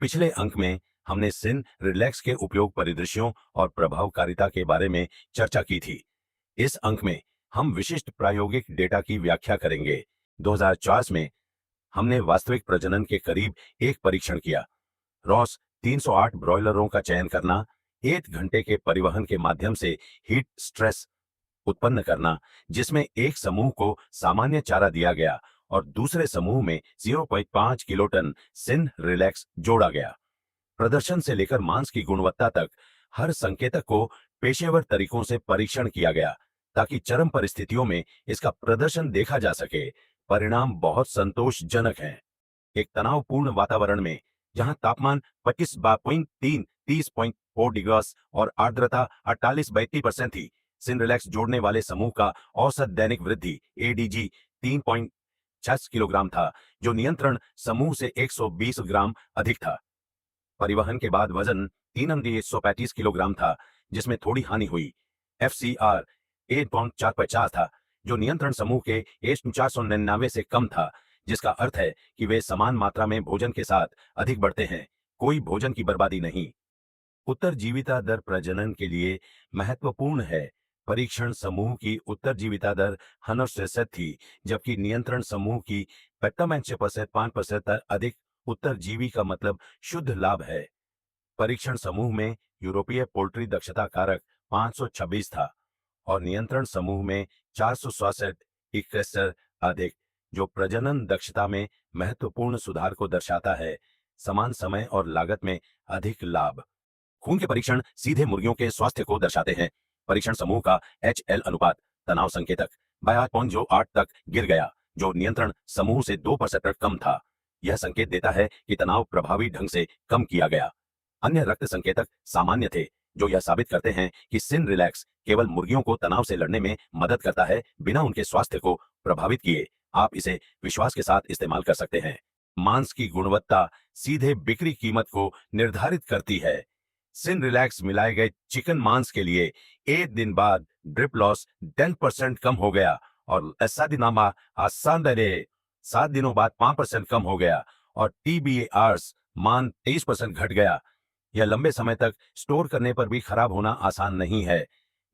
पिछले अंक में हमने सिन रिलैक्स के उपयोग परिदृश्यों और प्रभावकारिता के बारे में चर्चा की थी। इस अंक में हम विशिष्ट प्रायोगिक डेटा की व्याख्या करेंगे। 2004 में हमने वास्तविक प्रजनन के करीब एक परीक्षण किया। रॉस 308 ब्रॉयलरों का चयन करना, 1 घंटे के परिवहन के माध्यम से हीट स्ट्रेस उत्पन्न करना, जिसमें एक समूह को सामान्य चारा दिया गया और दूसरे समूह में 0.5 किलोटन सिन रिलैक्स जोड़ा गया। प्रदर्शन से लेकर मांस की गुणवत्ता तक हर संकेतक को पेशेवर तरीकों से परीक्षण किया गया ताकि चरम परिस्थितियों में इसका प्रदर्शन देखा जा सके। परिणाम बहुत संतोषजनक हैं। एक तनावपूर्ण वातावरण में जहां तापमान 25/3 30.4 डिग्री और आर्द्रता 48/30% थी, सिन रिलैक्स जोड़ने वाले समूह का औसत दैनिक वृद्धि एडीजी 3.6 किलोग्राम था, जो नियंत्रण समूह से 120 ग्राम अधिक था। परिवहन के बाद वजन 135 किलोग्राम था, जिसमें थोड़ी हानि हुई। एफसीआर 8.450 था, जो नियंत्रण समूह के 499 से कम था, जिसका अर्थ है कि वे समान मात्रा में भोजन के साथ अधिक बढ़ते हैं, कोई भोजन की बर्बादी नहीं। उत्तरजीविता दर प्रजनन के लिए महत्वपूर्ण है। परीक्षण समूह की उत्तरजीविता दर 100% थी, जबकि नियंत्रण समूह की 5% तक अधिक उत्तरजीवी का मतलब शुद्ध लाभ है। परीक्षण समूह में यूरोपीय पोल्ट्री दक्षता कारक 526 था और नियंत्रण समूह में 467 अधिक, जो प्रजनन दक्षता में महत्वपूर्ण सुधार को दर्शाता है। समान समय और लागत में अधिक लाभ। खून के परीक्षण सीधे मुर्गियों के स्वास्थ्य को दर्शाते हैं। परीक्षण समूह का HL अनुपात तनाव संकेतक 8 तक गिर गया, जो नियंत्रण समूह से 2% कम था। यह संकेत देता है कि तनाव प्रभावी ढंग से कम किया गया। अन्य रक्त संकेतक सामान्य थे, जो यह साबित करते हैं कि सिन रिलैक्स केवल मुर्गियों को तनाव से लड़ने में मदद करता है, बिना उनके स्वास्थ्य को प्रभावित किए। आप इसे विश्वास के साथ इस्तेमाल कर सकते हैं। मांस की गुणवत्ता सीधे बिक्री कीमत को निर्धारित करती है। सिन रिलैक्स मिलाए गए चिकन मांस के लिए 1 दिन बाद ड्रिप लॉस 10% कम हो गया और एसादिनामा आसानदरे 7 दिनों बाद 5% कम हो गया और TBARs मान 23% घट गया। यह लंबे समय तक स्टोर करने पर भी खराब होना आसान नहीं है।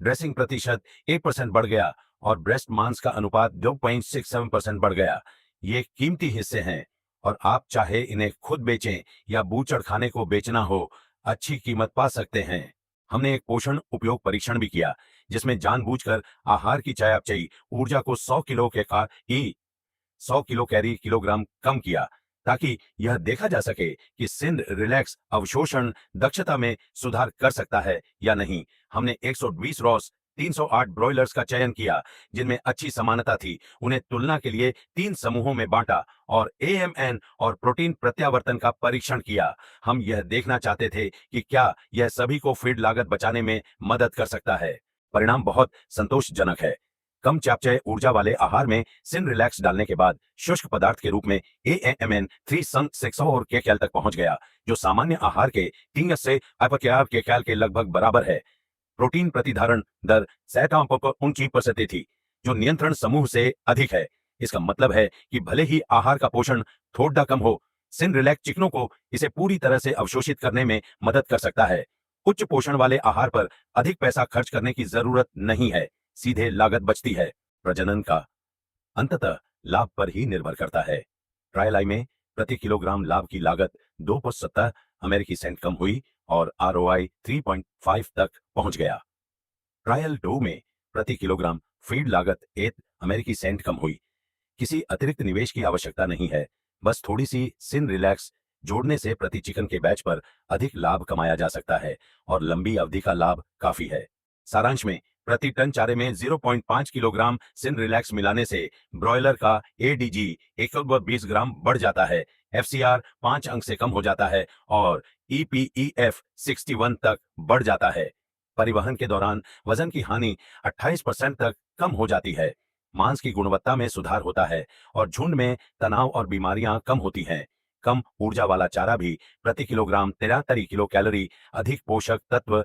ड्रेसिंग प्रतिशत 1% बढ़ गया और ब्रेस्ट मांस का अनुपात 2.67% बढ़ गया। ये कीमती हिस्से हैं और आप चाहे इन्हें खुद बेचें या बूचड़ खाने को बेचना हो, अच्छी कीमत पा सकते हैं। हमने एक पोषण उपयोग परीक्षण भी किया, जिसमें जानबूझकर आहार की चयापचयी ऊर्जा को 100 किलो कैरी किलोग्राम कम किया, ताकि यह देखा जा सके कि सिन रिलैक्स अवशोषण दक्षता में सुधार कर सकता है या नहीं। हमने 120 रॉस 308 ब्रॉयलर्स का चयन किया, जिनमें अच्छी समानता थी। उन्हें तुलना के लिए 3 समूहों में बांटा और AMN और प्रोटीन प्रत्यावर्तन का परीक्षण किया। हम यह देखना चाहते थे कि क्या यह सभी को फीड लागत बचाने में मदद कर सकता है। परिणाम बहुत संतोषजनक है। कम चापचय ऊर्जा वाले आहार में सिन रिलैक्स डालने के बाद शुष्क पदार्थ के रूप में AMN 3 के कैल तक पहुंच गया, जो सामान्य आहार के 3 से के कैल के लगभग बराबर है। प्रोटीन प्रतिधारण दर 59% थी, जो नियंत्रण समूह से अधिक है। इसका मतलब है कि भले ही आहार का पोषण थोड़ा कम हो, सिन रिलैक्स चिकनों को इसे पूरी तरह से अवशोषित करने में मदद कर सकता है। उच्च पोषण वाले आहार पर अधिक पैसा खर्च करने की जरूरत नहीं है, सीधे लागत बचती है। प्रजनन का अंततः लाभ पर ही निर्भर करता है। ट्रायल आई में प्रति किलोग्राम लाभ की लागत 2.70 अमेरिकी सेंट कम हुई और ROI 3.5 तक पहुंच गया। ट्रायल 2 में प्रति किलोग्राम फीड लागत 1 अमेरिकी सेंट कम हुई। किसी अतिरिक्त निवेश की आवश्यकता नहीं है, बस थोड़ी सी सिन रिलैक्स जोड़ने से प्रति चिकन के बैच पर अधिक लाभ कमाया जा सकता है और लंबी अवधि का लाभ काफी है। सारांश में, प्रति टन चारे में 0.5 किलोग्राम सिन रिलैक्स मिलाने से ब्रॉयलर का ADG 120 ग्राम बढ़ जाता है, FCR 5 अंक से कम हो जाता है और EPEF 61 तक बढ़ जाता है। परिवहन के दौरान वजन की हानि 28% तक कम हो जाती है। मांस की गुणवत्ता में सुधार होता है और झुंड में तनाव और बीमारियां कम होती हैं। कम ऊर्जा वाला चारा भी प्रति किलोग्राम 73 किलो कैलोरी अधिक पोषक तत्व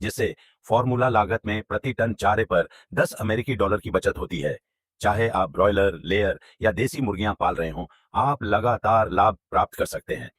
जिससे फॉर्मूला लागत में प्रति टन चारे पर 10 अमेरिकी डॉलर की बचत होती है। चाहे आप ब्रॉयलर, लेयर या देसी मुर्गियां पाल रहे हों, आप लगातार लाभ प्राप्त कर सकते हैं।